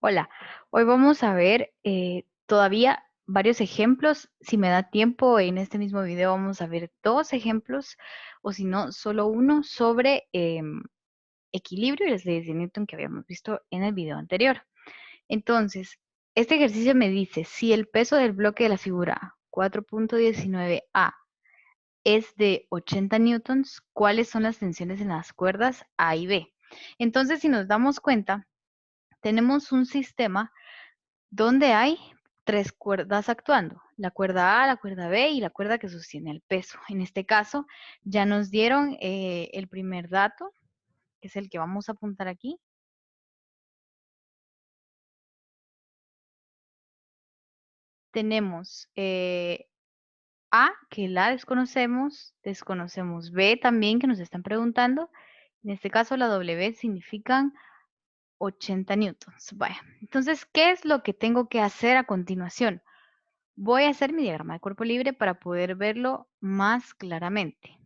Hola, hoy vamos a ver todavía varios ejemplos. Si me da tiempo, en este mismo video vamos a ver dos ejemplos, o si no, solo uno sobre equilibrio y las leyes de Newton que habíamos visto en el video anterior. Entonces, este ejercicio me dice, si el peso del bloque de la figura 4.19a es de 80 newtons, ¿cuáles son las tensiones en las cuerdas A y B? Entonces, si nos damos cuenta, tenemos un sistema donde hay tres cuerdas actuando, la cuerda A, la cuerda B y la cuerda que sostiene el peso. En este caso, ya nos dieron el primer dato, que es el que vamos a apuntar aquí. Tenemos A, que la desconocemos B también, que nos están preguntando. En este caso, la W significan 80 newtons. Vaya, entonces, ¿qué es lo que tengo que hacer a continuación? Voy a hacer mi diagrama de cuerpo libre para poder verlo más claramente.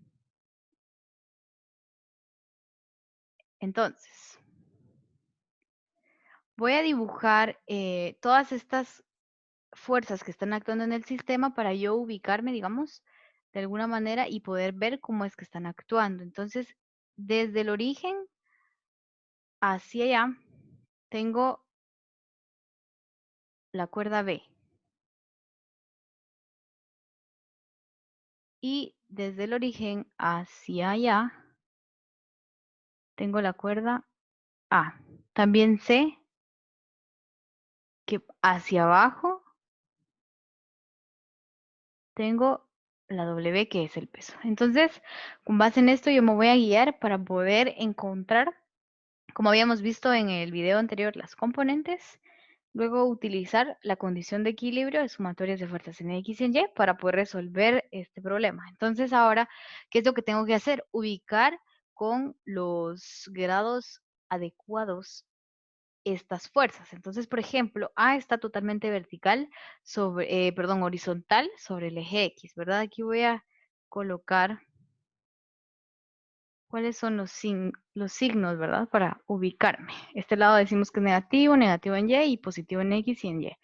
Entonces, voy a dibujar todas estas fuerzas que están actuando en el sistema para yo ubicarme, digamos, de alguna manera y poder ver cómo es que están actuando. Entonces, desde el origen hacia allá, tengo la cuerda B. Y desde el origen hacia allá, tengo la cuerda A. También sé que hacia abajo tengo la W, que es el peso. Entonces, con base en esto, yo me voy a guiar para poder encontrar, como habíamos visto en el video anterior, las componentes, luego utilizar la condición de equilibrio de sumatorias de fuerzas en X y en Y para poder resolver este problema. Entonces, ahora, ¿qué es lo que tengo que hacer? Ubicar con los grados adecuados estas fuerzas. Entonces, por ejemplo, A está totalmente vertical sobre, horizontal sobre el eje X, ¿verdad? Aquí voy a colocar cuáles son los signos, ¿verdad? Para ubicarme. Este lado decimos que es negativo, negativo en Y y positivo en X y en Y.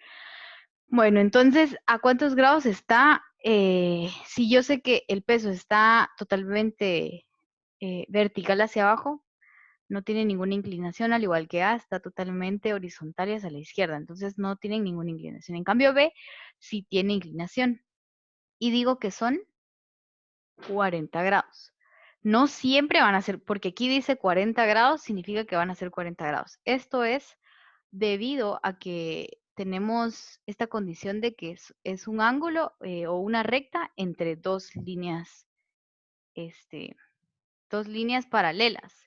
Bueno, entonces, ¿a cuántos grados está? Si yo sé que el peso está totalmente vertical hacia abajo, no tiene ninguna inclinación, al igual que A, está totalmente horizontal y hacia la izquierda, entonces no tienen ninguna inclinación. En cambio B sí tiene inclinación. Y digo que son 40 grados. No siempre van a ser, porque aquí dice 40 grados, significa que van a ser 40 grados. Esto es debido a que tenemos esta condición de que es un ángulo o una recta entre dos líneas paralelas.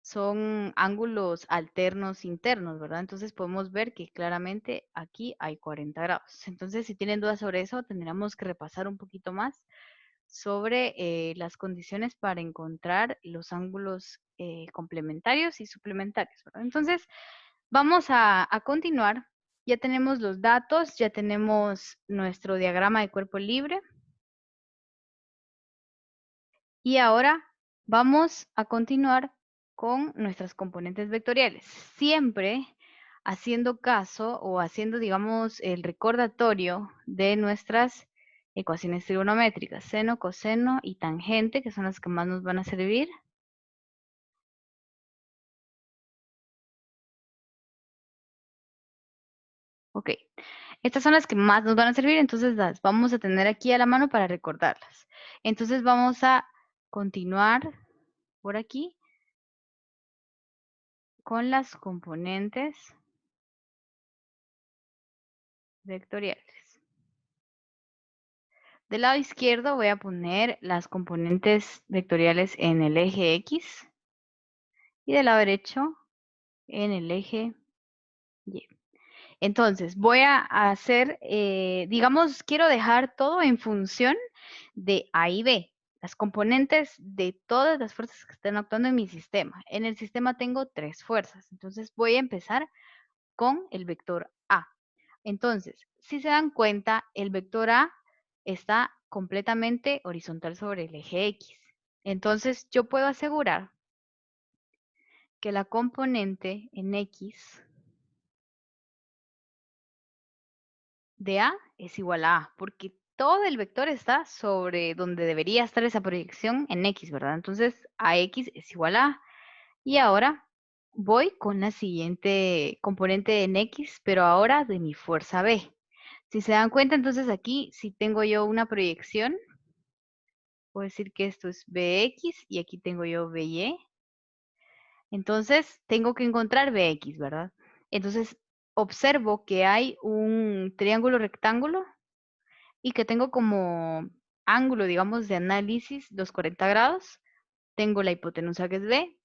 Son ángulos alternos internos, ¿verdad? Entonces podemos ver que claramente aquí hay 40 grados. Entonces, si tienen dudas sobre eso, tendríamos que repasar un poquito más sobre las condiciones para encontrar los ángulos complementarios y suplementarios, ¿verdad? Entonces, vamos a continuar. Ya tenemos los datos, ya tenemos nuestro diagrama de cuerpo libre. Y ahora vamos a continuar con nuestras componentes vectoriales. Siempre haciendo caso o haciendo, digamos, el recordatorio de nuestras ecuaciones trigonométricas, seno, coseno y tangente, que son las que más nos van a servir. Ok, estas son las que más nos van a servir, entonces las vamos a tener aquí a la mano para recordarlas. Entonces vamos a continuar por aquí con las componentes vectoriales. Del lado izquierdo voy a poner las componentes vectoriales en el eje X y del lado derecho en el eje Y. Entonces, voy a hacer, digamos, quiero dejar todo en función de A y B, las componentes de todas las fuerzas que están actuando en mi sistema. En el sistema tengo tres fuerzas, entonces voy a empezar con el vector A. Entonces, si se dan cuenta, el vector A está completamente horizontal sobre el eje X. Entonces, yo puedo asegurar que la componente en X de A es igual a A, porque todo el vector está sobre donde debería estar esa proyección en X, ¿verdad? Entonces, AX es igual a A. Y ahora voy con la siguiente componente en X, pero ahora de mi fuerza B. Si se dan cuenta, entonces aquí, si tengo yo una proyección, puedo decir que esto es Bx y aquí tengo yo By. Entonces, tengo que encontrar Bx, ¿verdad? Entonces, observo que hay un triángulo rectángulo y que tengo como ángulo, digamos, de análisis los 40 grados. Tengo la hipotenusa que es B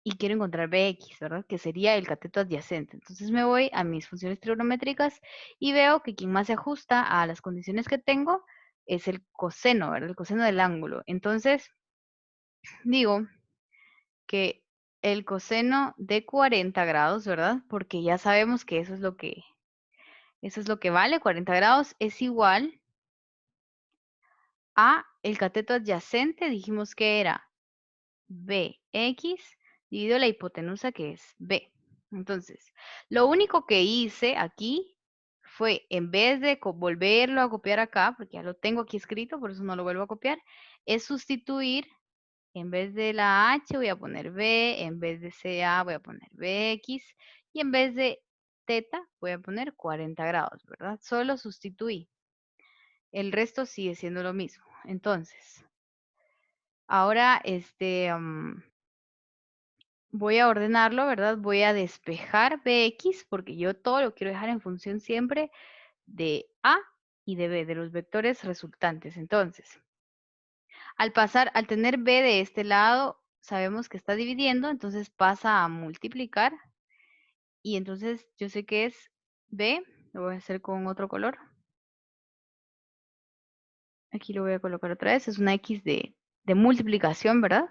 y quiero encontrar Bx, ¿verdad? Que sería el cateto adyacente. Entonces me voy a mis funciones trigonométricas y veo que quien más se ajusta a las condiciones que tengo es el coseno, ¿verdad? El coseno del ángulo. Entonces digo que el coseno de 40 grados, ¿verdad? Porque ya sabemos que eso es lo que vale, 40 grados es igual a el cateto adyacente, dijimos que era Bx dividido la hipotenusa que es B. Entonces, lo único que hice aquí fue, en vez de volverlo a copiar acá, porque ya lo tengo aquí escrito, por eso no lo vuelvo a copiar, es sustituir, en vez de la H voy a poner B, en vez de CA voy a poner Bx, y en vez de teta voy a poner 40 grados, ¿verdad? Solo sustituí. El resto sigue siendo lo mismo. Entonces, ahora voy a ordenarlo, ¿verdad? Voy a despejar Bx porque yo todo lo quiero dejar en función siempre de A y de B, de los vectores resultantes. Entonces, al tener B de este lado, sabemos que está dividiendo, entonces pasa a multiplicar y entonces yo sé que es B, lo voy a hacer con otro color. Aquí lo voy a colocar otra vez, es una X de multiplicación, ¿verdad?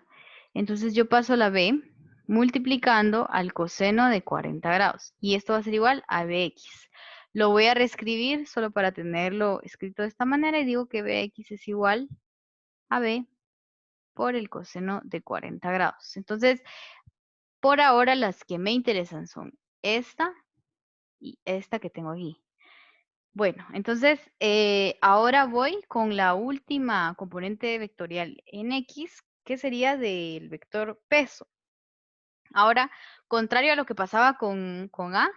Entonces yo paso la B multiplicando al coseno de 40 grados. Y esto va a ser igual a Bx. Lo voy a reescribir solo para tenerlo escrito de esta manera y digo que Bx es igual a B por el coseno de 40 grados. Entonces, por ahora las que me interesan son esta y esta que tengo aquí. Bueno, entonces ahora voy con la última componente vectorial en X, que sería del vector peso. Ahora, contrario a lo que pasaba con A,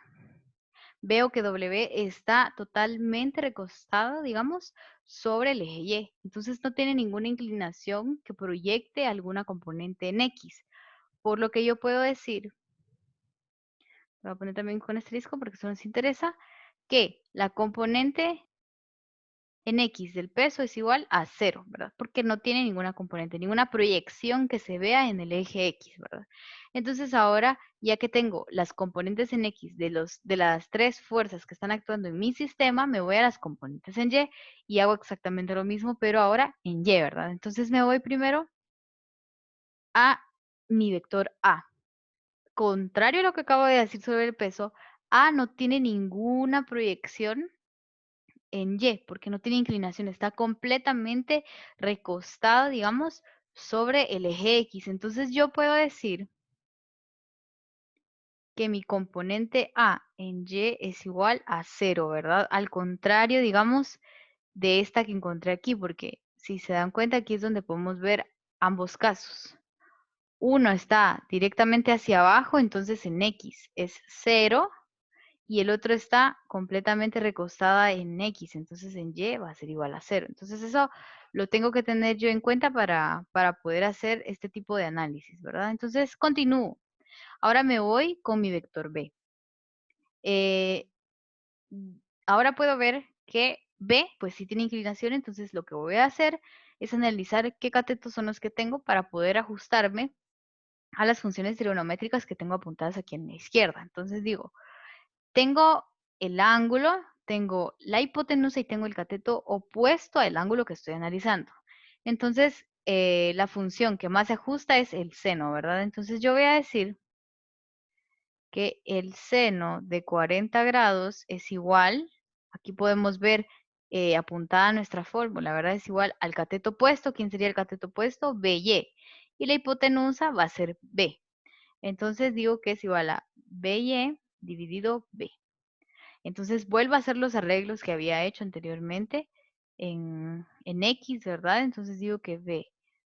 veo que W está totalmente recostado, digamos, sobre el eje Y. Entonces no tiene ninguna inclinación que proyecte alguna componente en X. Por lo que yo puedo decir, voy a poner también con asterisco porque eso nos interesa, que la componente en X del peso es igual a 0, ¿verdad? Porque no tiene ninguna componente, ninguna proyección que se vea en el eje X, ¿verdad? Entonces ahora, ya que tengo las componentes en X de las tres fuerzas que están actuando en mi sistema, me voy a las componentes en Y y hago exactamente lo mismo, pero ahora en Y, ¿verdad? Entonces me voy primero a mi vector A. Contrario a lo que acabo de decir sobre el peso, A no tiene ninguna proyección en Y, porque no tiene inclinación, está completamente recostado, digamos, sobre el eje X. Entonces yo puedo decir que mi componente A en Y es igual a 0, ¿verdad? Al contrario, digamos, de esta que encontré aquí, porque si se dan cuenta, aquí es donde podemos ver ambos casos. Uno está directamente hacia abajo, entonces en X es 0, y el otro está completamente recostada en X, entonces en Y va a ser igual a 0. Entonces eso lo tengo que tener yo en cuenta para poder hacer este tipo de análisis, ¿verdad? Entonces continúo. Ahora me voy con mi vector B. Eh, Ahora puedo ver que B, pues sí tiene inclinación, entonces lo que voy a hacer es analizar qué catetos son los que tengo para poder ajustarme a las funciones trigonométricas que tengo apuntadas aquí en la izquierda. Entonces digo, tengo el ángulo, tengo la hipotenusa y tengo el cateto opuesto al ángulo que estoy analizando. Entonces, la función que más se ajusta es el seno, ¿verdad? Entonces yo voy a decir que el seno de 40 grados es igual, aquí podemos ver apuntada nuestra fórmula, ¿verdad? Es igual al cateto opuesto. ¿Quién sería el cateto opuesto? BY. Y la hipotenusa va a ser B. Entonces digo que es igual a BY dividido B. Entonces vuelvo a hacer los arreglos que había hecho anteriormente en X, ¿verdad? Entonces digo que B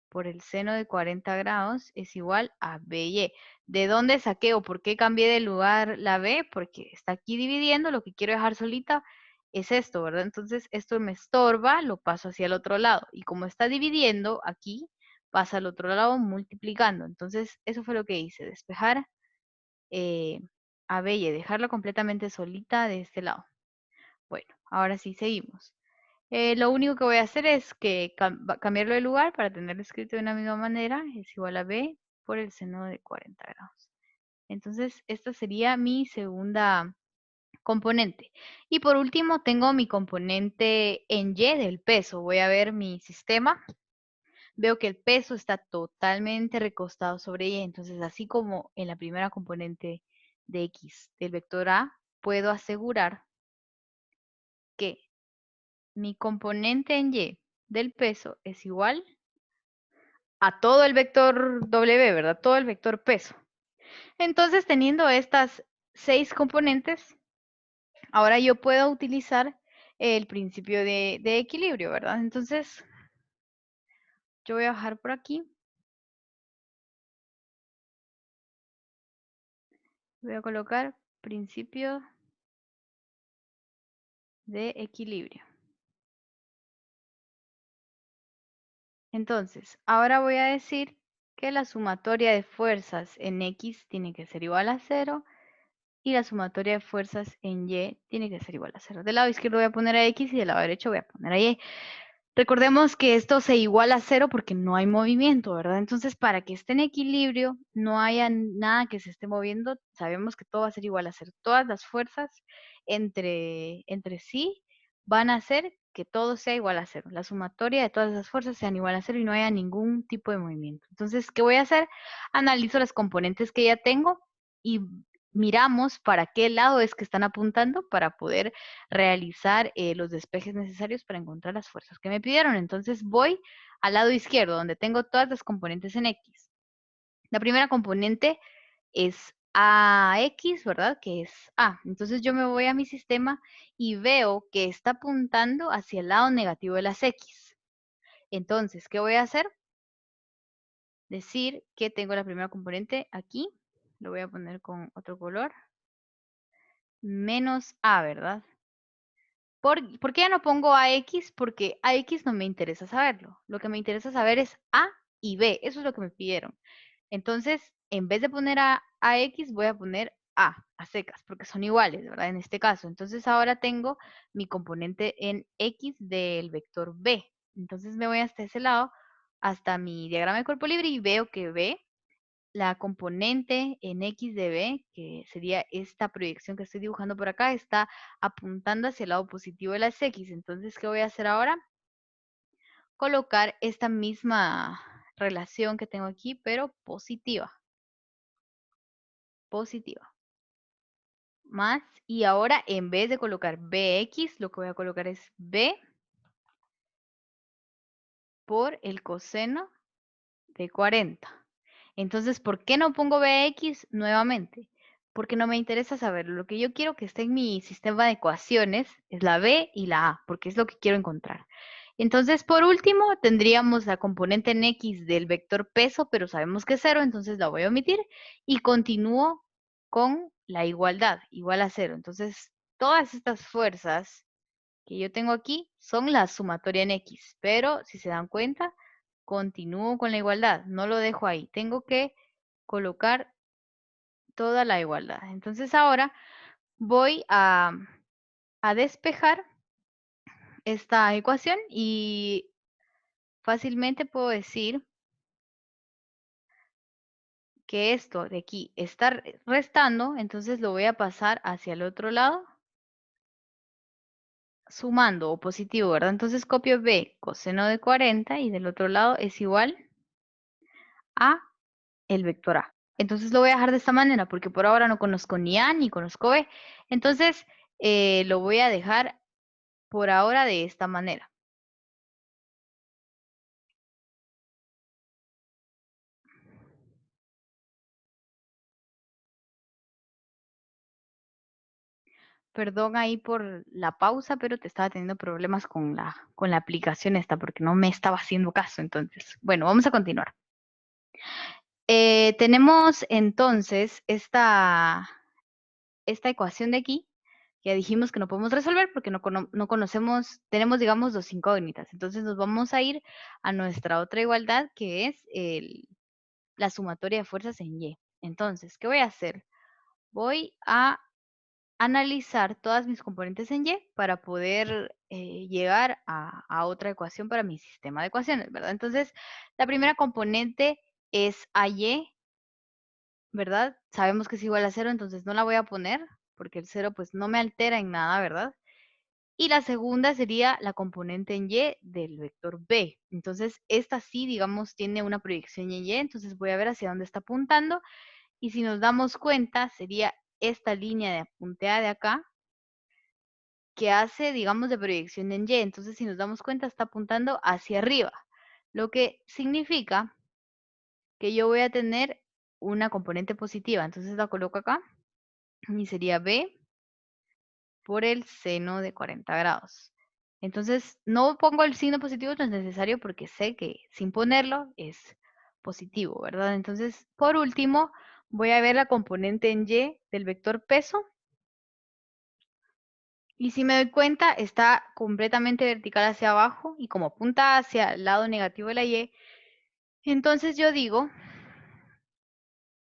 por el seno de 40 grados es igual a BY. ¿De dónde saqué o por qué cambié de lugar la B? Porque está aquí dividiendo, lo que quiero dejar solita es esto, ¿verdad? Entonces esto me estorba, lo paso hacia el otro lado. Y como está dividiendo aquí, pasa al otro lado multiplicando. Entonces eso fue lo que hice, despejar eh, a B y dejarla completamente solita de este lado. Bueno, ahora sí, seguimos. Lo único que voy a hacer es que cambiarlo de lugar para tenerlo escrito de una misma manera. Es igual a B por el seno de 40 grados. Entonces, esta sería mi segunda componente. Y por último, tengo mi componente en Y del peso. Voy a ver mi sistema. Veo que el peso está totalmente recostado sobre Y. Entonces, así como en la primera componente de X del vector A, puedo asegurar que mi componente en Y del peso es igual a todo el vector W, ¿verdad? Todo el vector peso. Entonces, teniendo estas 6 componentes, ahora yo puedo utilizar el principio de equilibrio, ¿verdad? Entonces, yo voy a bajar por aquí. Voy a colocar principio de equilibrio. Entonces, ahora voy a decir que la sumatoria de fuerzas en X tiene que ser igual a 0 y la sumatoria de fuerzas en Y tiene que ser igual a 0. Del lado izquierdo voy a poner a X y del lado derecho voy a poner a Y. Recordemos que esto se iguala a 0 porque no hay movimiento, ¿verdad? Entonces, para que esté en equilibrio, no haya nada que se esté moviendo, sabemos que todo va a ser igual a 0. Todas las fuerzas entre sí van a hacer que todo sea igual a 0. La sumatoria de todas esas fuerzas sean igual a 0 y no haya ningún tipo de movimiento. Entonces, ¿qué voy a hacer? Analizo las componentes que ya tengo y miramos para qué lado es que están apuntando para poder realizar los despejes necesarios para encontrar las fuerzas que me pidieron. Entonces voy al lado izquierdo, donde tengo todas las componentes en X. La primera componente es AX, ¿verdad? Que es A. Entonces yo me voy a mi sistema y veo que está apuntando hacia el lado negativo de las X. Entonces, ¿qué voy a hacer? Decir que tengo la primera componente aquí. Lo voy a poner con otro color. Menos A, ¿verdad? ¿Por qué ya no pongo AX? Porque AX no me interesa saberlo. Lo que me interesa saber es A y B. Eso es lo que me pidieron. Entonces, en vez de poner a AX, voy a poner a secas, porque son iguales, ¿verdad? En este caso. Entonces, ahora tengo mi componente en X del vector B. Entonces, me voy hasta ese lado, hasta mi diagrama de cuerpo libre y veo que B la componente en X de B, que sería esta proyección que estoy dibujando por acá, está apuntando hacia el lado positivo de las X. Entonces, ¿qué voy a hacer ahora? Colocar esta misma relación que tengo aquí, pero positiva. Positiva. Más, y ahora en vez de colocar BX, lo que voy a colocar es B por el coseno de 40. Entonces, ¿por qué no pongo BX nuevamente? Porque no me interesa saberlo. Lo que yo quiero que esté en mi sistema de ecuaciones es la B y la A, porque es lo que quiero encontrar. Entonces, por último, tendríamos la componente en X del vector peso, pero sabemos que es 0, entonces la voy a omitir y continúo con la igualdad, igual a 0. Entonces, todas estas fuerzas que yo tengo aquí son la sumatoria en X, pero si se dan cuenta, continúo con la igualdad, no lo dejo ahí. Tengo que colocar toda la igualdad. Entonces ahora voy a despejar esta ecuación y fácilmente puedo decir que esto de aquí está restando, entonces lo voy a pasar hacia el otro lado sumando o positivo, ¿verdad? Entonces copio B coseno de 40 y del otro lado es igual a el vector A. Entonces lo voy a dejar de esta manera porque por ahora no conozco ni A ni conozco B. Entonces lo voy a dejar por ahora de esta manera. Perdón ahí por la pausa, pero te estaba teniendo problemas con la aplicación esta porque no me estaba haciendo caso. Entonces, bueno, vamos a continuar. Tenemos entonces esta ecuación de aquí, que ya dijimos que no podemos resolver porque no conocemos, tenemos, digamos, dos incógnitas. Entonces nos vamos a ir a nuestra otra igualdad, que es la sumatoria de fuerzas en Y. Entonces, ¿qué voy a hacer? Voy a analizar todas mis componentes en Y para poder llegar a otra ecuación para mi sistema de ecuaciones, ¿verdad? Entonces, la primera componente es AY, ¿verdad? Sabemos que es igual a 0, entonces no la voy a poner porque el 0 pues no me altera en nada, ¿verdad? Y la segunda sería la componente en Y del vector B. Entonces, esta sí, digamos, tiene una proyección en Y, entonces voy a ver hacia dónde está apuntando. Y si nos damos cuenta, sería esta línea de punteada de acá, que hace, digamos, de proyección en Y. Entonces, si nos damos cuenta, está apuntando hacia arriba, lo que significa que yo voy a tener una componente positiva. Entonces la coloco acá y sería B por el seno de 40 grados. Entonces, no pongo el signo positivo, no es necesario porque sé que sin ponerlo es positivo, ¿verdad? Entonces, por último, voy a ver la componente en Y del vector peso. Y si me doy cuenta, está completamente vertical hacia abajo y como apunta hacia el lado negativo de la Y, entonces yo digo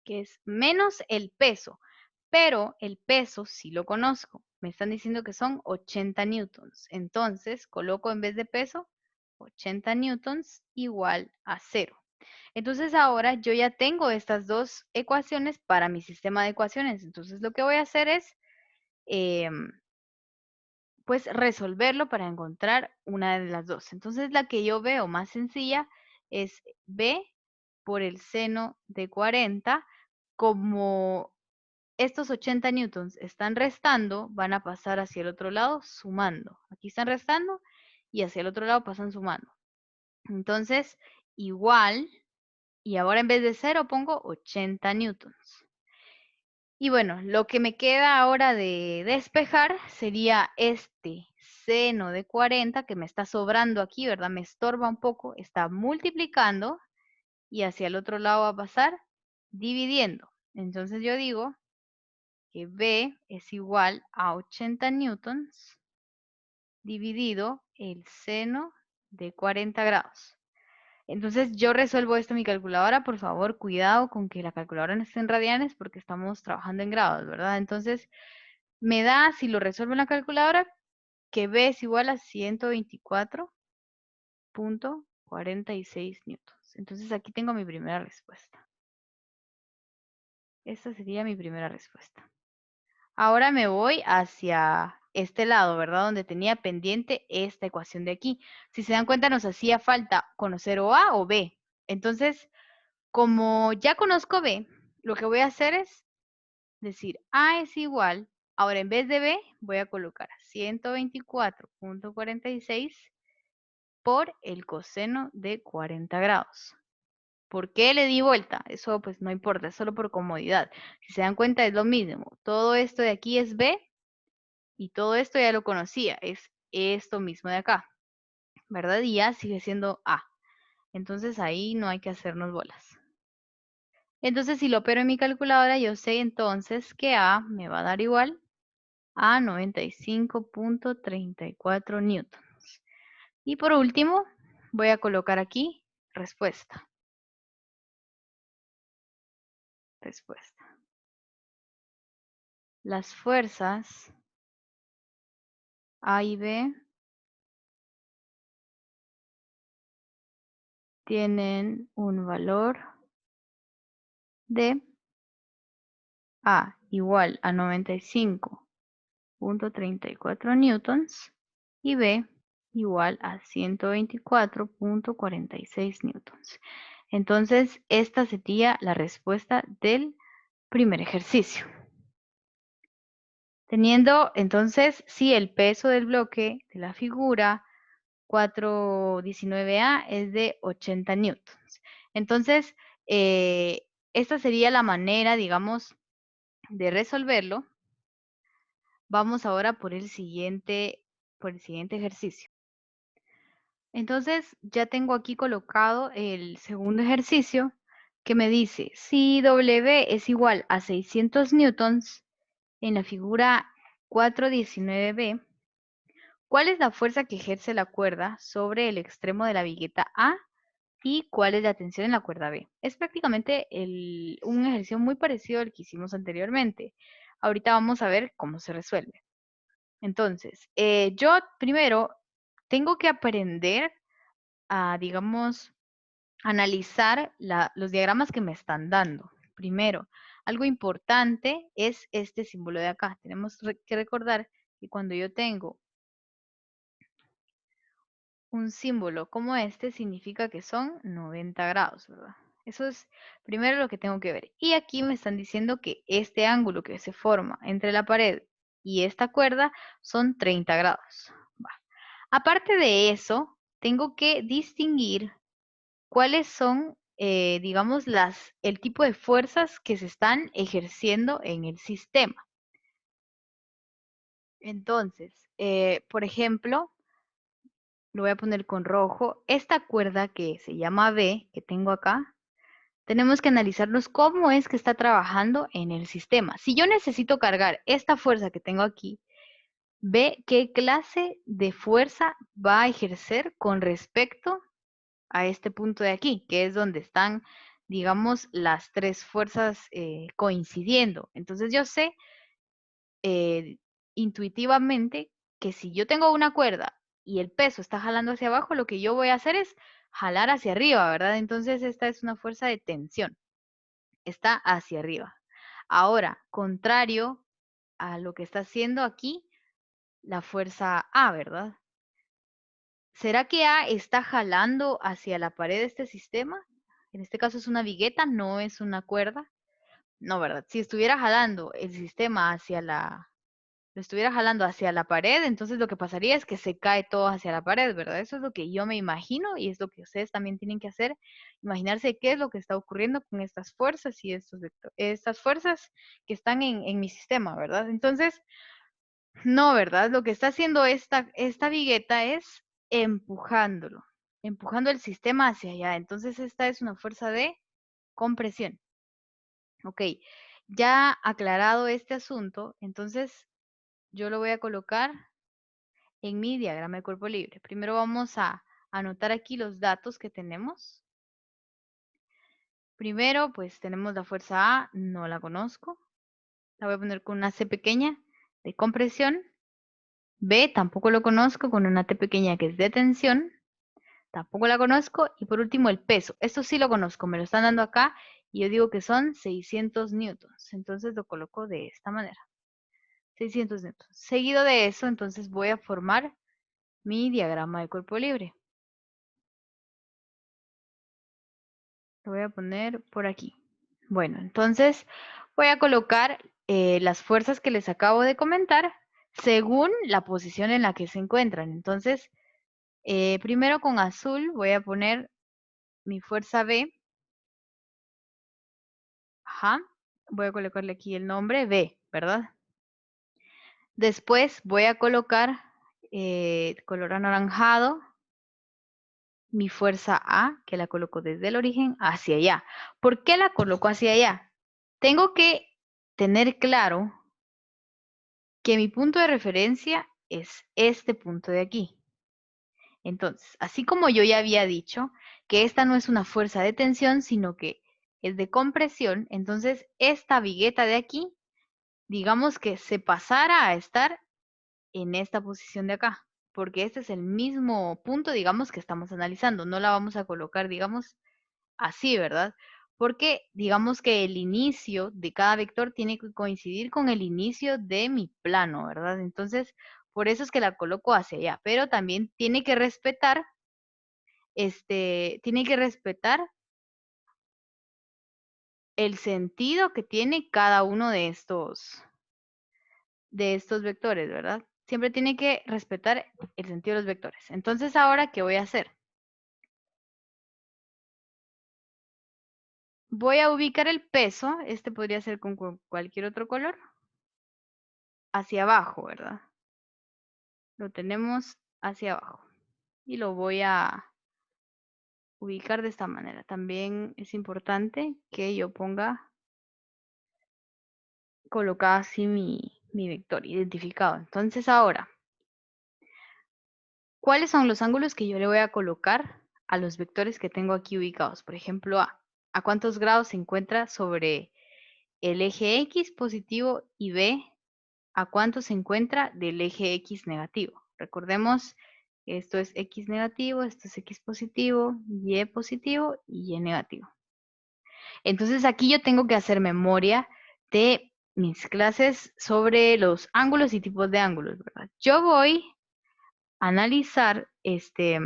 que es menos el peso, pero el peso sí lo conozco. Me están diciendo que son 80 newtons. Entonces, coloco en vez de peso, 80 newtons igual a 0. Entonces ahora yo ya tengo estas dos ecuaciones para mi sistema de ecuaciones. Entonces lo que voy a hacer es, pues, resolverlo para encontrar una de las dos. Entonces la que yo veo más sencilla es B por el seno de 40. Como estos 80 newtons están restando, van a pasar hacia el otro lado sumando. Aquí están restando y hacia el otro lado pasan sumando. Entonces, igual, y ahora en vez de 0 pongo 80 newtons. Y bueno, lo que me queda ahora de despejar sería este seno de 40 que me está sobrando aquí, ¿verdad? Me estorba un poco, está multiplicando y hacia el otro lado va a pasar dividiendo. Entonces yo digo que B es igual a 80 newtons dividido el seno de 40 grados. Entonces yo resuelvo esto en mi calculadora. Por favor, cuidado con que la calculadora no esté en radianes porque estamos trabajando en grados, ¿verdad? Entonces me da, si lo resuelvo en la calculadora, que B es igual a 124.46 newtons. Entonces aquí tengo mi primera respuesta. Esta sería mi primera respuesta. Ahora me voy hacia este lado, ¿verdad? Donde tenía pendiente esta ecuación de aquí. Si se dan cuenta, nos hacía falta conocer o A o B. Entonces, como ya conozco B, lo que voy a hacer es decir A es igual, ahora en vez de B, voy a colocar 124.46 por el coseno de 40 grados. ¿Por qué le di vuelta? Eso pues no importa, es solo por comodidad. Si se dan cuenta es lo mismo. Todo esto de aquí es B y todo esto ya lo conocía, es esto mismo de acá, ¿verdad? Y ya sigue siendo A. Entonces ahí no hay que hacernos bolas. Entonces si lo opero en mi calculadora, yo sé entonces que A me va a dar igual a 95.34 newtons. Y por último, voy a colocar aquí respuesta. Respuesta. Las fuerzas A y B tienen un valor de A igual a 95.34 newtons y B igual a 124.46 newtons. Entonces, esta sería la respuesta del primer ejercicio. Teniendo entonces, sí, el peso del bloque de la figura 419A es de 80 newtons. Entonces, esta sería la manera, digamos, de resolverlo. Vamos ahora por el siguiente ejercicio. Entonces, ya tengo aquí colocado el segundo ejercicio que me dice, si W es igual a 600 newtons en la figura 419b, ¿cuál es la fuerza que ejerce la cuerda sobre el extremo de la vigueta A y cuál es la tensión en la cuerda B? Es prácticamente un ejercicio muy parecido al que hicimos anteriormente. Ahorita vamos a ver cómo se resuelve. Entonces, yo primero tengo que aprender a, digamos, analizar los diagramas que me están dando. Primero, algo importante es este símbolo de acá. Tenemos que recordar que cuando yo tengo un símbolo como este, significa que son 90 grados, ¿verdad? Eso es primero lo que tengo que ver. Y aquí me están diciendo que este ángulo que se forma entre la pared y esta cuerda son 30 grados. Va. Aparte de eso, tengo que distinguir cuáles son, digamos, el tipo de fuerzas que se están ejerciendo en el sistema. Entonces, por ejemplo, lo voy a poner con rojo. Esta cuerda que se llama B, que tengo acá, tenemos que analizarnos cómo es que está trabajando en el sistema. Si yo necesito cargar esta fuerza que tengo aquí, ve qué clase de fuerza va a ejercer con respecto a este punto de aquí, que es donde están, digamos, las tres fuerzas coincidiendo. Entonces yo sé intuitivamente que si yo tengo una cuerda y el peso está jalando hacia abajo, lo que yo voy a hacer es jalar hacia arriba, ¿verdad? Entonces esta es una fuerza de tensión, está hacia arriba. Ahora, contrario a lo que está haciendo aquí la fuerza A, ¿verdad? ¿Será que A está jalando hacia la pared de este sistema? En este caso es una vigueta, no es una cuerda. No, ¿verdad? Si estuviera jalando el sistema lo estuviera jalando hacia la pared, entonces lo que pasaría es que se cae todo hacia la pared, ¿verdad? Eso es lo que yo me imagino y es lo que ustedes también tienen que hacer, imaginarse qué es lo que está ocurriendo con estas fuerzas y estas fuerzas que están en mi sistema, ¿verdad? Entonces, no, ¿verdad? Lo que está haciendo esta vigueta es empujándolo, empujando el sistema hacia allá. Entonces, esta es una fuerza de compresión. Ok, ya aclarado este asunto, entonces yo lo voy a colocar en mi diagrama de cuerpo libre. Primero vamos a anotar aquí los datos que tenemos. Primero, pues tenemos la fuerza A, no la conozco. La voy a poner con una C pequeña de compresión. B, tampoco lo conozco, con una T pequeña que es de tensión. Tampoco la conozco. Y por último, el peso. Esto sí lo conozco, me lo están dando acá y yo digo que son 600 newtons. Entonces lo coloco de esta manera. 600 newtons. Seguido de eso, entonces voy a formar mi diagrama de cuerpo libre. Lo voy a poner por aquí. Bueno, entonces voy a colocar las fuerzas que les acabo de comentar según la posición en la que se encuentran. Entonces, primero con azul voy a poner mi fuerza B. Ajá. Voy a colocarle aquí el nombre B, ¿verdad? Después voy a colocar color anaranjado mi fuerza A, que la coloco desde el origen hacia allá. ¿Por qué la coloco hacia allá? Tengo que tener claro que mi punto de referencia es este punto de aquí. Entonces, así como yo ya había dicho que esta no es una fuerza de tensión, sino que es de compresión, entonces esta vigueta de aquí, digamos que se pasara a estar en esta posición de acá, porque este es el mismo punto, digamos, que estamos analizando. No la vamos a colocar, digamos, así, ¿verdad? Porque digamos que el inicio de cada vector tiene que coincidir con el inicio de mi plano, ¿verdad? Entonces, por eso es que la coloco hacia allá, pero también tiene que respetar el sentido que tiene cada uno de estos vectores, ¿verdad? Siempre tiene que respetar el sentido de los vectores. Entonces, ahora, ¿qué voy a hacer? Voy a ubicar el peso, este podría ser con cualquier otro color, hacia abajo, ¿verdad? Lo tenemos hacia abajo. Y lo voy a ubicar de esta manera. También es importante que yo ponga colocada así mi vector identificado. Entonces ahora, ¿cuáles son los ángulos que yo le voy a colocar a los vectores que tengo aquí ubicados? Por ejemplo, ¿a cuántos grados se encuentra sobre el eje X positivo y B, a cuánto se encuentra del eje X negativo? Recordemos, esto es X negativo, esto es X positivo, positivo y Y negativo. Entonces aquí yo tengo que hacer memoria de mis clases sobre los ángulos y tipos de ángulos, ¿verdad? Yo voy a analizar este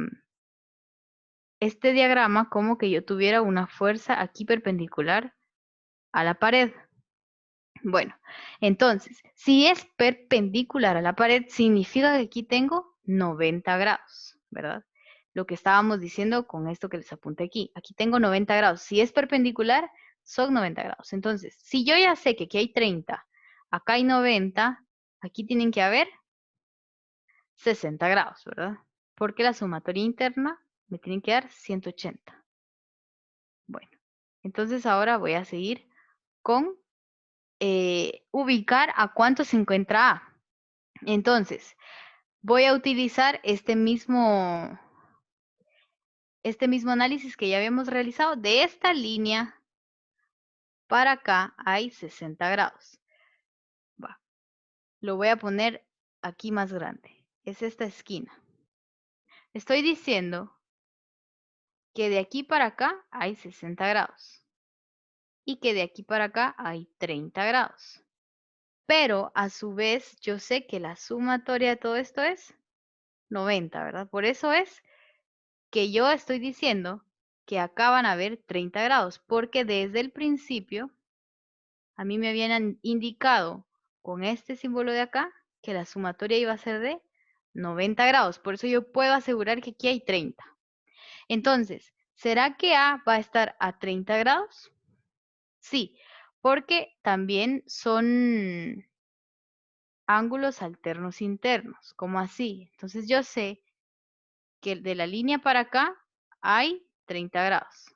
diagrama como que yo tuviera una fuerza aquí perpendicular a la pared. Bueno, entonces, si es perpendicular a la pared, significa que aquí tengo 90 grados, ¿verdad? Lo que estábamos diciendo con esto que les apunté aquí. Aquí tengo 90 grados. Si es perpendicular, son 90 grados. Entonces, si yo ya sé que aquí hay 30, acá hay 90, aquí tienen que haber 60 grados, ¿verdad? Porque la sumatoria interna me tiene que dar 180. Bueno, entonces ahora voy a seguir con ubicar a cuánto se encuentra A. Entonces, voy a utilizar este mismo análisis que ya habíamos realizado. De esta línea para acá hay 60 grados. Va. Lo voy a poner aquí más grande. Es esta esquina. Estoy diciendo que de aquí para acá hay 60 grados. Y que de aquí para acá hay 30 grados. Pero a su vez yo sé que la sumatoria de todo esto es 90, ¿verdad? Por eso es que yo estoy diciendo que acá van a haber 30 grados, porque desde el principio a mí me habían indicado con este símbolo de acá que la sumatoria iba a ser de 90 grados. Por eso yo puedo asegurar que aquí hay 30. Entonces, ¿será que A va a estar a 30 grados? Sí, porque también son ángulos alternos internos, como así. Entonces yo sé que de la línea para acá hay 30 grados.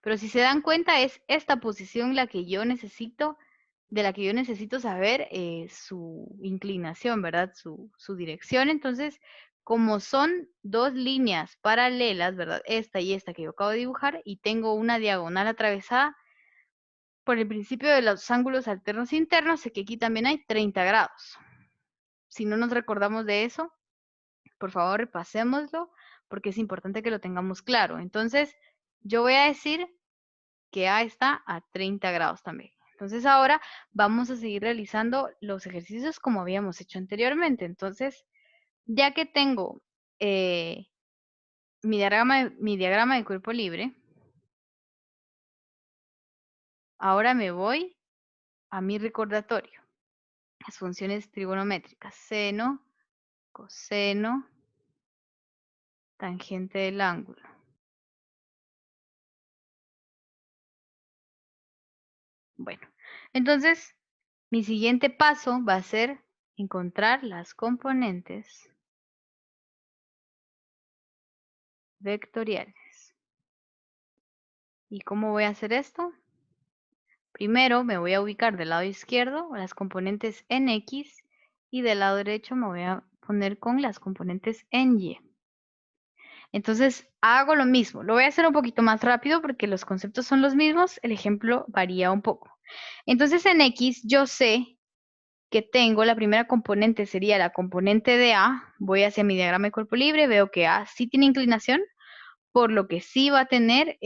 Pero si se dan cuenta, es esta posición la que yo necesito, de la que yo necesito saber su inclinación, ¿verdad? Su dirección. Entonces, como son dos líneas paralelas, ¿verdad? Esta y esta que yo acabo de dibujar, y tengo una diagonal atravesada por el principio de los ángulos alternos internos, sé que aquí también hay 30 grados. Si no nos recordamos de eso, por favor, repasémoslo, porque es importante que lo tengamos claro. Entonces, yo voy a decir que A está a 30 grados también. Entonces ahora vamos a seguir realizando los ejercicios como habíamos hecho anteriormente. Entonces, ya que tengo mi diagrama de cuerpo libre, ahora me voy a mi recordatorio. Las funciones trigonométricas, seno, coseno, tangente del ángulo. Bueno, entonces mi siguiente paso va a ser encontrar las componentes vectoriales. ¿Y cómo voy a hacer esto? Primero me voy a ubicar del lado izquierdo las componentes en X y del lado derecho me voy a poner con las componentes en Y. Entonces hago lo mismo. Lo voy a hacer un poquito más rápido porque los conceptos son los mismos. El ejemplo varía un poco. Entonces en X yo sé que tengo la primera componente sería la componente de A. Voy hacia mi diagrama de cuerpo libre. Veo que A sí tiene inclinación, por lo que sí va a tener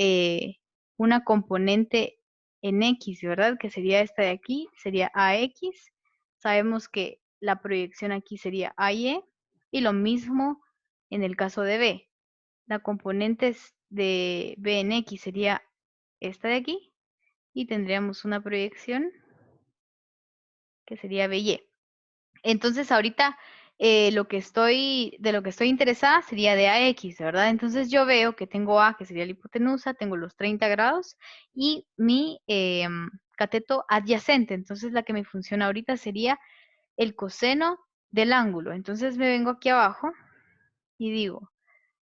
una componente en X, ¿verdad? Que sería esta de aquí, sería AX. Sabemos que la proyección aquí sería AY, y lo mismo en el caso de B. La componente de B en X sería esta de aquí, y tendríamos una proyección que sería BY. Entonces ahorita de lo que estoy interesada sería de AX, ¿verdad? Entonces yo veo que tengo A, que sería la hipotenusa, tengo los 30 grados y mi cateto adyacente. Entonces la que me funciona ahorita sería el coseno del ángulo. Entonces me vengo aquí abajo y digo,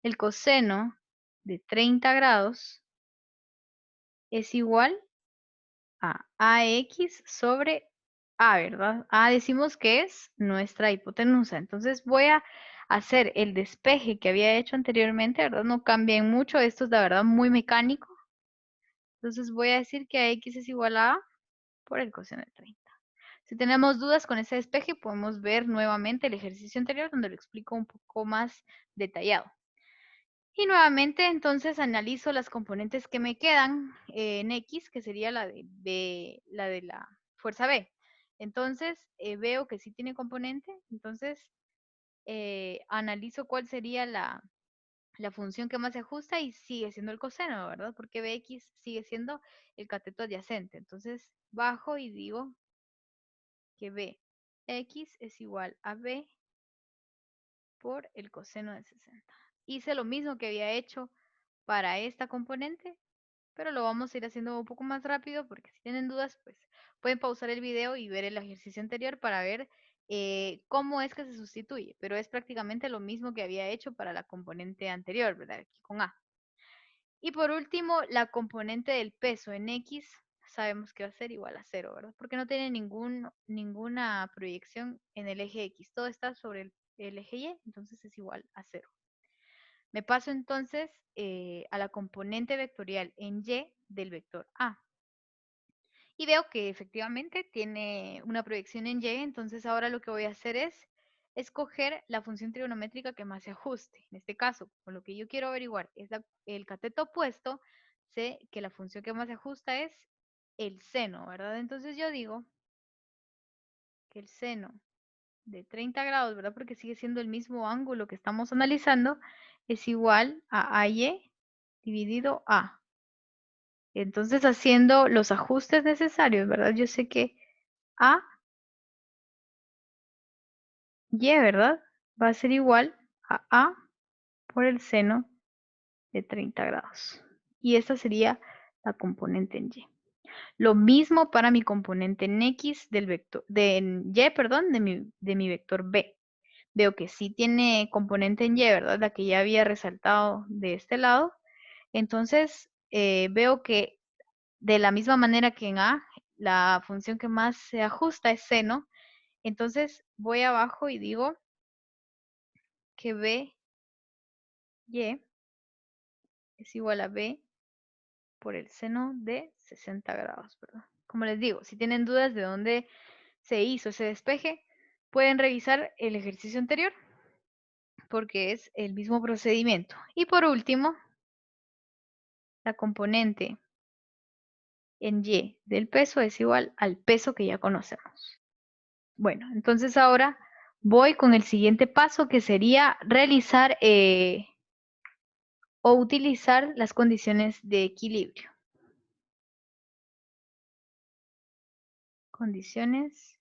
el coseno de 30 grados es igual a AX sobre A, ¿verdad? A decimos que es nuestra hipotenusa. Entonces voy a hacer el despeje que había hecho anteriormente, ¿verdad? No cambia mucho, esto es la verdad muy mecánico. Entonces voy a decir que AX es igual a por el coseno de 30. Si tenemos dudas con ese despeje, podemos ver nuevamente el ejercicio anterior donde lo explico un poco más detallado. Y nuevamente, entonces, analizo las componentes que me quedan en X, que sería la de B, la de la fuerza B. Entonces, veo que sí tiene componente, entonces analizo cuál sería la función que más se ajusta y sigue siendo el coseno, ¿verdad? Porque Bx sigue siendo el cateto adyacente. Entonces, bajo y digo que Bx es igual a B por el coseno de 60. Hice lo mismo que había hecho para esta componente, pero lo vamos a ir haciendo un poco más rápido porque si tienen dudas, pues pueden pausar el video y ver el ejercicio anterior para ver cómo es que se sustituye, pero es prácticamente lo mismo que había hecho para la componente anterior, ¿verdad? Aquí con A. Y por último, la componente del peso en X sabemos que va a ser igual a 0, ¿verdad? Porque no tiene ninguna proyección en el eje X, todo está sobre el eje Y, entonces es igual a 0. Me paso entonces a la componente vectorial en Y del vector A. Y veo que efectivamente tiene una proyección en Y, entonces ahora lo que voy a hacer es escoger la función trigonométrica que más se ajuste. En este caso, con lo que yo quiero averiguar es el cateto opuesto, sé que la función que más se ajusta es el seno, ¿verdad? Entonces yo digo que el seno de 30 grados, ¿verdad? Porque sigue siendo el mismo ángulo que estamos analizando, es igual a AY dividido A. Entonces, haciendo los ajustes necesarios, ¿verdad? Yo sé que A, Y, ¿verdad? Va a ser igual a A por el seno de 30 grados. Y esta sería la componente en Y. Lo mismo para mi componente en X del vector, en Y, perdón, de mi vector B. Veo que sí tiene componente en Y, ¿verdad? La que ya había resaltado de este lado. Entonces, veo que de la misma manera que en A, la función que más se ajusta es seno. Entonces, voy abajo y digo que BY es igual a B por el seno de 60 grados, ¿verdad? Como les digo, si tienen dudas de dónde se hizo ese despeje, pueden revisar el ejercicio anterior porque es el mismo procedimiento. Y por último, la componente en Y del peso es igual al peso que ya conocemos. Bueno, entonces ahora voy con el siguiente paso que sería realizar o utilizar las condiciones de equilibrio. Condiciones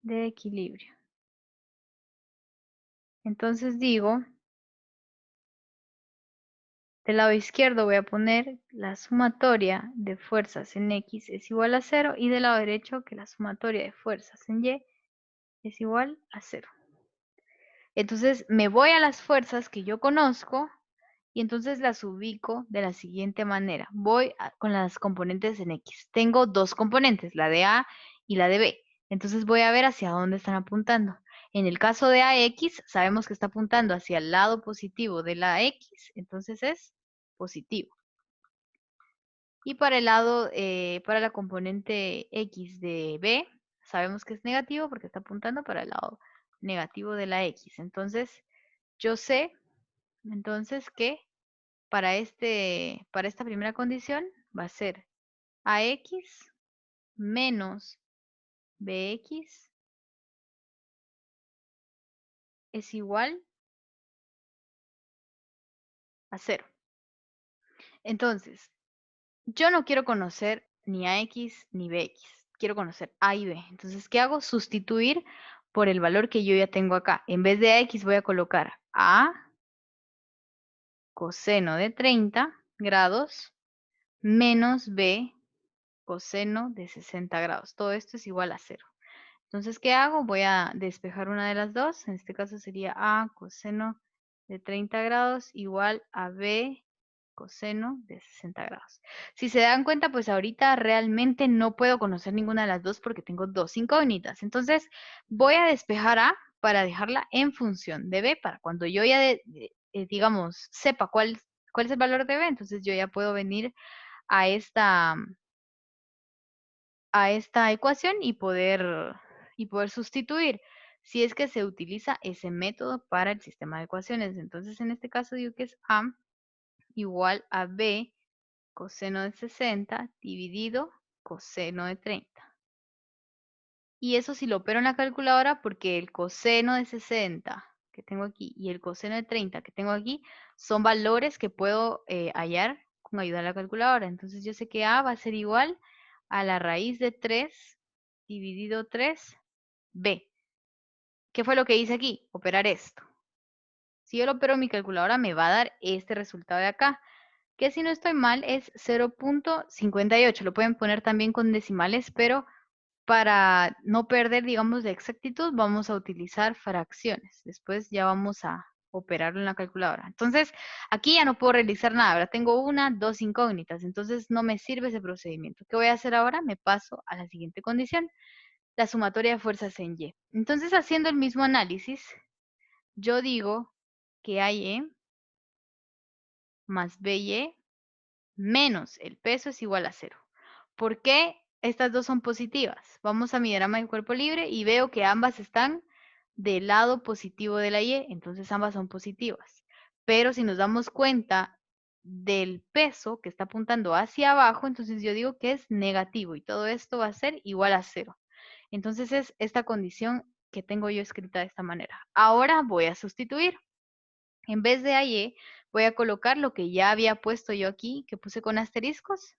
de equilibrio. Entonces digo, del lado izquierdo voy a poner la sumatoria de fuerzas en X es igual a 0 y del lado derecho que la sumatoria de fuerzas en Y es igual a 0. Entonces me voy a las fuerzas que yo conozco y entonces las ubico de la siguiente manera. Voy con las componentes en X. Tengo dos componentes, la de A y la de B. Entonces voy a ver hacia dónde están apuntando. En el caso de AX, sabemos que está apuntando hacia el lado positivo de la X, entonces es positivo. Y para el lado, para la componente X de B, sabemos que es negativo porque está apuntando para el lado negativo de la X. Entonces, yo sé entonces que para esta primera condición va a ser AX menos BX es igual a 0. Entonces, yo no quiero conocer ni AX ni BX. Quiero conocer A y B. Entonces, ¿qué hago? Sustituir por el valor que yo ya tengo acá. En vez de AX voy a colocar A coseno de 30 grados menos B coseno de 60 grados. Todo esto es igual a 0. Entonces, ¿qué hago? Voy a despejar una de las dos. En este caso sería A coseno de 30 grados igual a B coseno de 60 grados. Si se dan cuenta, pues ahorita realmente no puedo conocer ninguna de las dos porque tengo dos incógnitas. Entonces, voy a despejar A para dejarla en función de B, para cuando yo ya, digamos, sepa cuál es el valor de B, entonces yo ya puedo venir a esta ecuación y poder sustituir si es que se utiliza ese método para el sistema de ecuaciones. Entonces, en este caso digo que es A igual a B coseno de 60 dividido coseno de 30. Y eso sí lo opero en la calculadora porque el coseno de 60 que tengo aquí y el coseno de 30 que tengo aquí son valores que puedo hallar con ayuda de la calculadora. Entonces yo sé que A va a ser igual a la raíz de 3 dividido 3B. ¿Qué fue lo que hice aquí? Operar esto. Si yo lo opero en mi calculadora me va a dar este resultado de acá, que si no estoy mal es 0.58. Lo pueden poner también con decimales, pero para no perder, digamos, de exactitud, vamos a utilizar fracciones. Después ya vamos a operarlo en la calculadora. Entonces, aquí ya no puedo realizar nada. Ahora tengo dos incógnitas. Entonces, no me sirve ese procedimiento. ¿Qué voy a hacer ahora? Me paso a la siguiente condición, la sumatoria de fuerzas en Y. Entonces, haciendo el mismo análisis, yo digo que AY más BY menos el peso es igual a 0. ¿Por qué estas dos son positivas? Vamos a mi diagrama del cuerpo libre y veo que ambas están del lado positivo de la Y, entonces ambas son positivas. Pero si nos damos cuenta del peso que está apuntando hacia abajo, entonces yo digo que es negativo y todo esto va a ser igual a 0. Entonces es esta condición que tengo yo escrita de esta manera. Ahora voy a sustituir. En vez de AY, voy a colocar lo que ya había puesto yo aquí, que puse con asteriscos.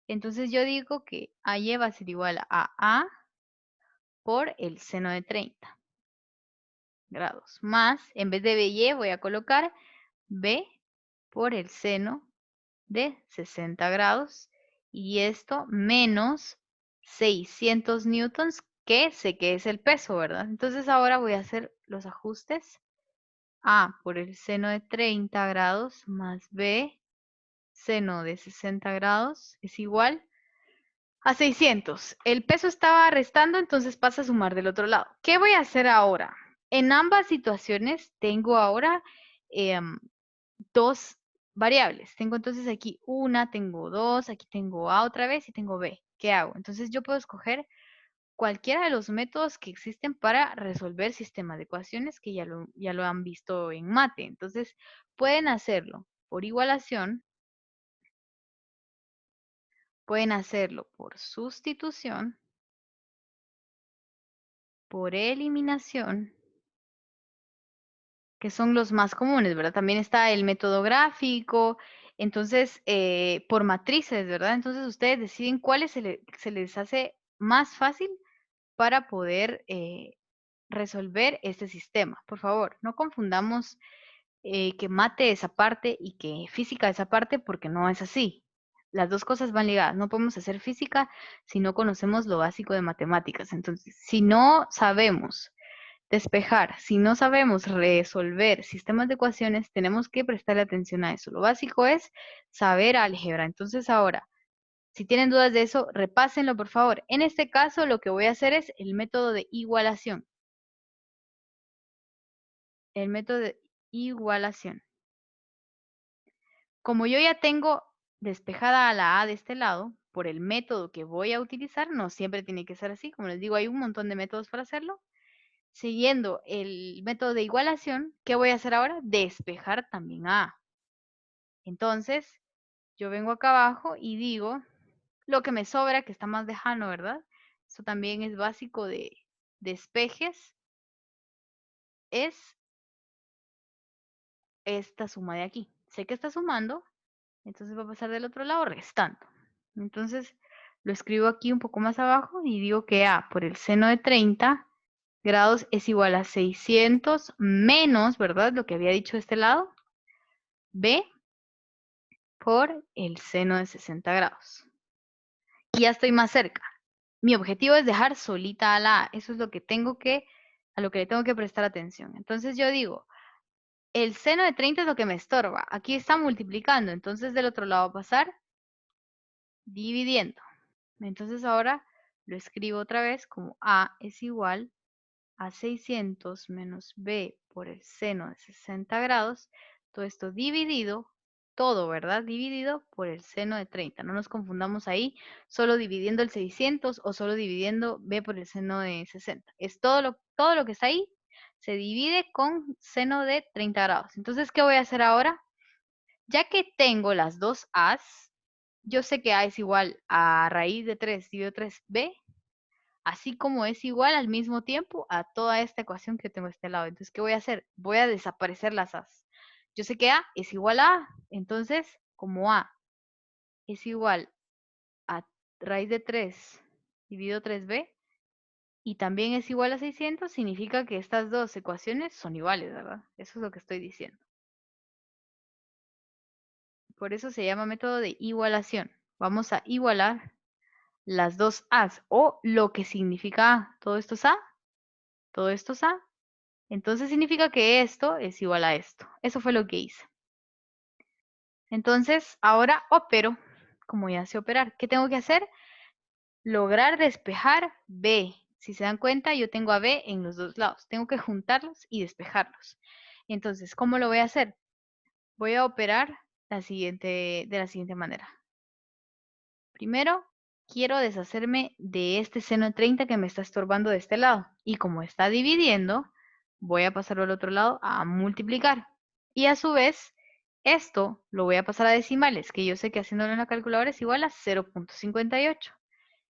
Entonces yo digo que AY va a ser igual a A por el seno de 30 grados, más, en vez de BY voy a colocar B por el seno de 60 grados, y esto menos 600 newtons, que sé que es el peso, ¿verdad? Entonces ahora voy a hacer los ajustes. A por el seno de 30 grados más B seno de 60 grados es igual a 600. El peso estaba restando, entonces pasa a sumar del otro lado. ¿Qué voy a hacer ahora? En ambas situaciones tengo ahora dos variables. Tengo entonces aquí una, tengo dos, aquí tengo A otra vez y tengo B. ¿Qué hago? Entonces yo puedo escoger cualquiera de los métodos que existen para resolver sistemas de ecuaciones que ya lo han visto en mate. Entonces, pueden hacerlo por igualación, pueden hacerlo por sustitución, por eliminación, que son los más comunes, ¿verdad? También está el método gráfico, entonces, por matrices, ¿verdad? Entonces, ustedes deciden cuáles se les hace más fácil para poder resolver este sistema. Por favor, no confundamos que mate esa parte y que física esa parte, porque no es así. Las dos cosas van ligadas. No podemos hacer física si no conocemos lo básico de matemáticas. Entonces, si no sabemos despejar, si no sabemos resolver sistemas de ecuaciones, tenemos que prestarle atención a eso. Lo básico es saber álgebra. Entonces, ahora, si tienen dudas de eso, repásenlo, por favor. En este caso, lo que voy a hacer es el método de igualación. El método de igualación. Como yo ya tengo despejada a la A de este lado, por el método que voy a utilizar, no siempre tiene que ser así, como les digo, hay un montón de métodos para hacerlo. Siguiendo el método de igualación, ¿qué voy a hacer ahora? Despejar también a A. Entonces, yo vengo acá abajo y digo lo que me sobra, que está más lejano, ¿verdad? Eso también es básico de despejes, es esta suma de aquí. Sé que está sumando, entonces va a pasar del otro lado restando. Entonces lo escribo aquí un poco más abajo y digo que A por el seno de 30 grados es igual a 600 menos, ¿verdad? Lo que había dicho de este lado, B por el seno de 60 grados. Y ya estoy más cerca. mi objetivo es dejar solita a la A. Eso es lo que a lo que le tengo que prestar atención. Entonces yo digo, el seno de 30 es lo que me estorba. Aquí está multiplicando, entonces del otro lado va a pasar dividiendo. Entonces ahora lo escribo otra vez como A es igual a 600 menos B por el seno de 60 grados. Todo esto dividido, todo, ¿verdad? Dividido por el seno de 30. No nos confundamos ahí, solo dividiendo el 600 o solo dividiendo B por el seno de 60. Es todo lo que está ahí se divide con seno de 30 grados. Entonces, ¿qué voy a hacer ahora? Ya que tengo las dos A's, yo sé que A es igual a raíz de 3 dividido 3B, así como es igual al mismo tiempo a toda esta ecuación que tengo a este lado. Entonces, ¿qué voy a hacer? Voy a desaparecer las A's. Yo sé que A es igual a A, entonces, como A es igual a raíz de 3 dividido 3B, y también es igual a 600, significa que estas dos ecuaciones son iguales, ¿verdad? Eso es lo que estoy diciendo. Por eso se llama método de igualación. Vamos a igualar las dos A's o lo que significa A. Todo esto es A, todo esto es A. Entonces significa que esto es igual a esto. Eso fue lo que hice. Entonces ahora opero, como ya sé operar. ¿Qué tengo que hacer? Lograr despejar B. Si se dan cuenta, yo tengo a B en los dos lados. Tengo que juntarlos y despejarlos. Entonces, ¿cómo lo voy a hacer? Voy a operar de la siguiente manera. Primero, quiero deshacerme de este seno de 30 que me está estorbando de este lado. Y como está dividiendo, voy a pasarlo al otro lado a multiplicar. Y a su vez, esto lo voy a pasar a decimales, que yo sé que haciéndolo en la calculadora es igual a 0.58.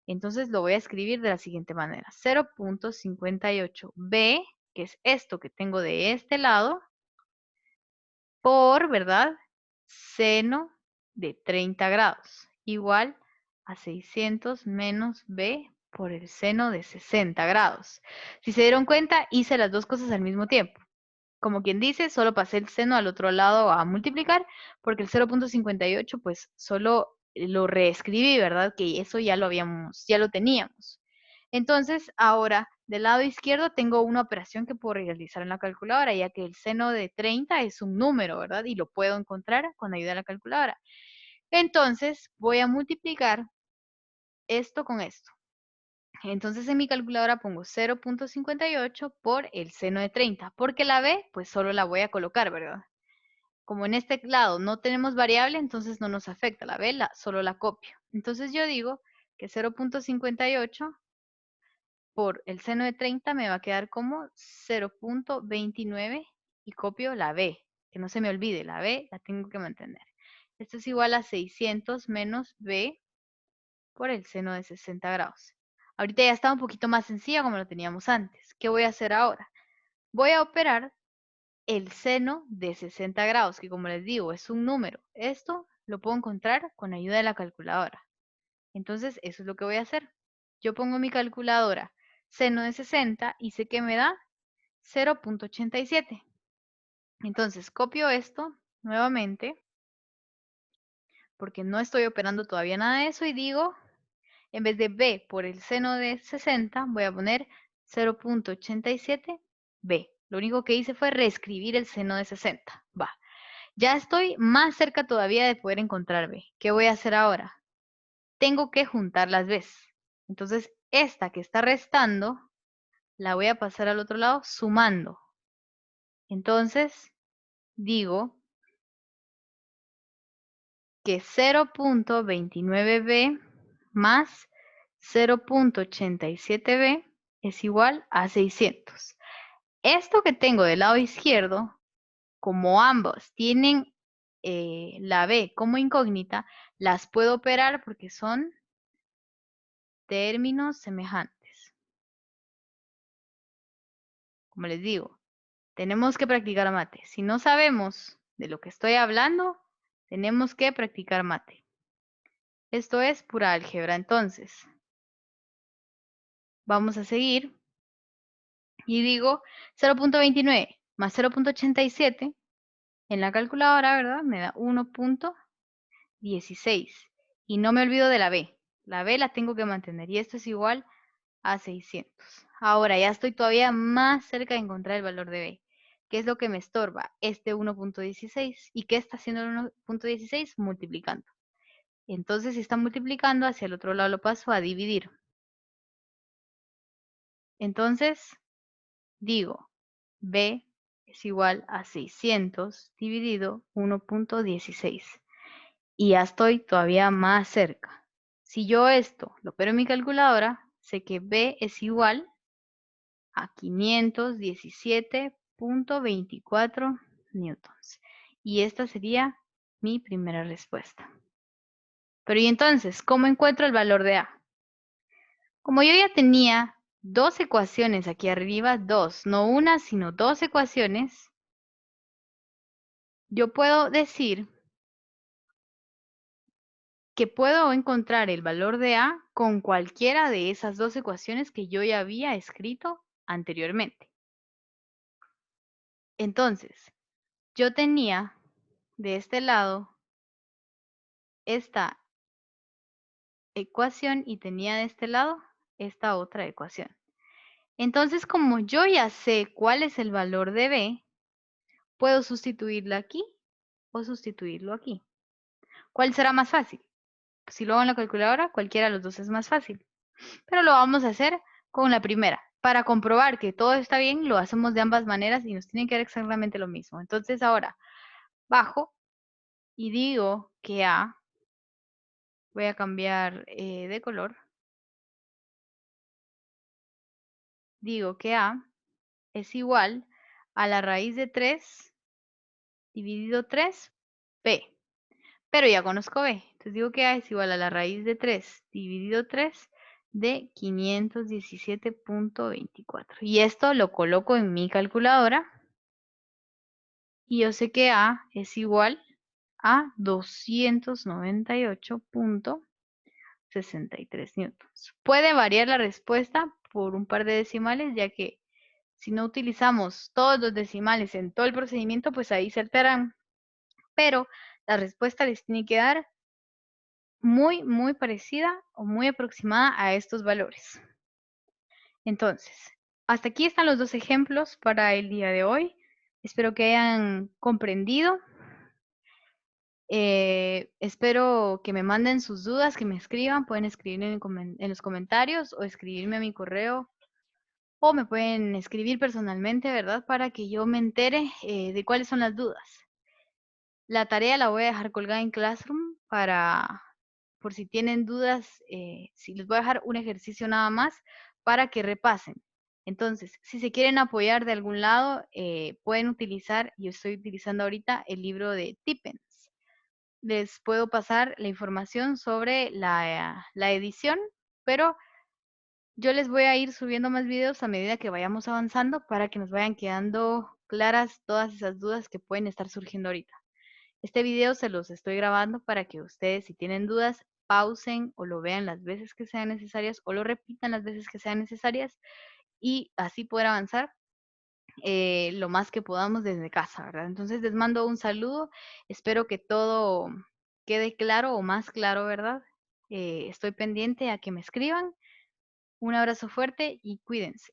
Entonces lo voy a escribir de la siguiente manera. 0.58b, que es esto que tengo de este lado, por, ¿verdad? Seno de 30 grados, igual a 600 menos b por el seno de 60 grados. Si se dieron cuenta, hice las dos cosas al mismo tiempo. Como quien dice, solo pasé el seno al otro lado a multiplicar, porque el 0.58 pues solo lo reescribí, ¿verdad? Que eso ya ya lo teníamos. Entonces, ahora, del lado izquierdo tengo una operación que puedo realizar en la calculadora, ya que el seno de 30 es un número, ¿verdad? Y lo puedo encontrar con ayuda de la calculadora. Entonces, voy a multiplicar esto con esto. Entonces, en mi calculadora pongo 0.58 por el seno de 30, porque la b, pues solo la voy a colocar, ¿verdad? Como en este lado no tenemos variable, entonces no nos afecta la b, solo la copio. Entonces yo digo que 0.58 por el seno de 30 me va a quedar como 0.29 y copio la b, que no se me olvide, la b la tengo que mantener. Esto es igual a 600 menos b por el seno de 60 grados. Ahorita ya está un poquito más sencilla como lo teníamos antes. ¿Qué voy a hacer ahora? Voy a operar el seno de 60 grados, que como les digo, es un número. Esto lo puedo encontrar con ayuda de la calculadora. Entonces, eso es lo que voy a hacer. Yo pongo mi calculadora seno de 60 y sé que me da 0.87. Entonces, copio esto nuevamente, porque no estoy operando todavía nada de eso, y digo, en vez de b por el seno de 60, voy a poner 0.87b. Lo único que hice fue reescribir el seno de 60. Va. Ya estoy más cerca todavía de poder encontrar b. ¿Qué voy a hacer ahora? Tengo que juntar las b's. Entonces, esta que está restando, la voy a pasar al otro lado sumando. Entonces, digo que 0.29b más 0.87b es igual a 600. Esto que tengo del lado izquierdo, como ambos tienen la b como incógnita, las puedo operar porque son términos semejantes. Como les digo, tenemos que practicar mate. Si no sabemos de lo que estoy hablando, tenemos que practicar mate. Esto es pura álgebra. Entonces, vamos a seguir. Y digo 0.29 más 0.87 en la calculadora, ¿verdad? Me da 1.16. Y no me olvido de la b. La B la tengo que mantener y esto es igual a 600. Ahora ya estoy todavía más cerca de encontrar el valor de B. ¿Qué es lo que me estorba? Este 1.16. ¿Y qué está haciendo el 1.16? Multiplicando. Entonces, si está multiplicando, hacia el otro lado lo paso a dividir. Entonces, digo, B es igual a 600 dividido 1.16. Y ya estoy todavía más cerca. Si yo esto lo opero en mi calculadora, sé que B es igual a 517.24 newtons. Y esta sería mi primera respuesta. Pero ¿y entonces cómo encuentro el valor de A? Como yo ya tenía dos ecuaciones aquí arriba, dos, no una, sino dos ecuaciones, yo puedo decir que puedo encontrar el valor de A con cualquiera de esas dos ecuaciones que yo ya había escrito anteriormente. Entonces, yo tenía de este lado esta ecuación y tenía de este lado esta otra ecuación. Entonces, como yo ya sé cuál es el valor de B, puedo sustituirla aquí o sustituirlo aquí. ¿Cuál será más fácil? Si lo hago en la calculadora, cualquiera de los dos es más fácil. Pero lo vamos a hacer con la primera. Para comprobar que todo está bien, lo hacemos de ambas maneras y nos tiene que dar exactamente lo mismo. Entonces ahora bajo y digo que A, voy a cambiar de color, digo que A es igual a la raíz de 3 dividido 3, B. Pero ya conozco B. Entonces digo que A es igual a la raíz de 3 dividido 3 de 517.24. Y esto lo coloco en mi calculadora. Y yo sé que A es igual a 298.63 newtons. Puede variar la respuesta por un par de decimales, ya que si no utilizamos todos los decimales en todo el procedimiento, pues ahí se alteran. Pero la respuesta les tiene que dar muy parecida o muy aproximada a estos valores. Entonces, hasta aquí están los dos ejemplos para el día de hoy. Espero que hayan comprendido. Espero que me manden sus dudas, que me escriban. Pueden escribir en los comentarios o escribirme a mi correo. O me pueden escribir personalmente, ¿verdad? Para que yo me entere de cuáles son las dudas. La tarea la voy a dejar colgada en Classroom por si tienen dudas, si les voy a dejar un ejercicio nada más para que repasen. Entonces, si se quieren apoyar de algún lado, pueden utilizar, yo estoy utilizando ahorita el libro de Tippens. Les puedo pasar la información sobre la edición, pero yo les voy a ir subiendo más videos a medida que vayamos avanzando para que nos vayan quedando claras todas esas dudas que pueden estar surgiendo ahorita. Este video se los estoy grabando para que ustedes, si tienen dudas, pausen o lo vean las veces que sean necesarias o lo repitan las veces que sean necesarias y así poder avanzar lo más que podamos desde casa, ¿verdad? Entonces les mando un saludo, espero que todo quede claro o más claro, ¿verdad? Estoy pendiente a que me escriban. Un abrazo fuerte y cuídense.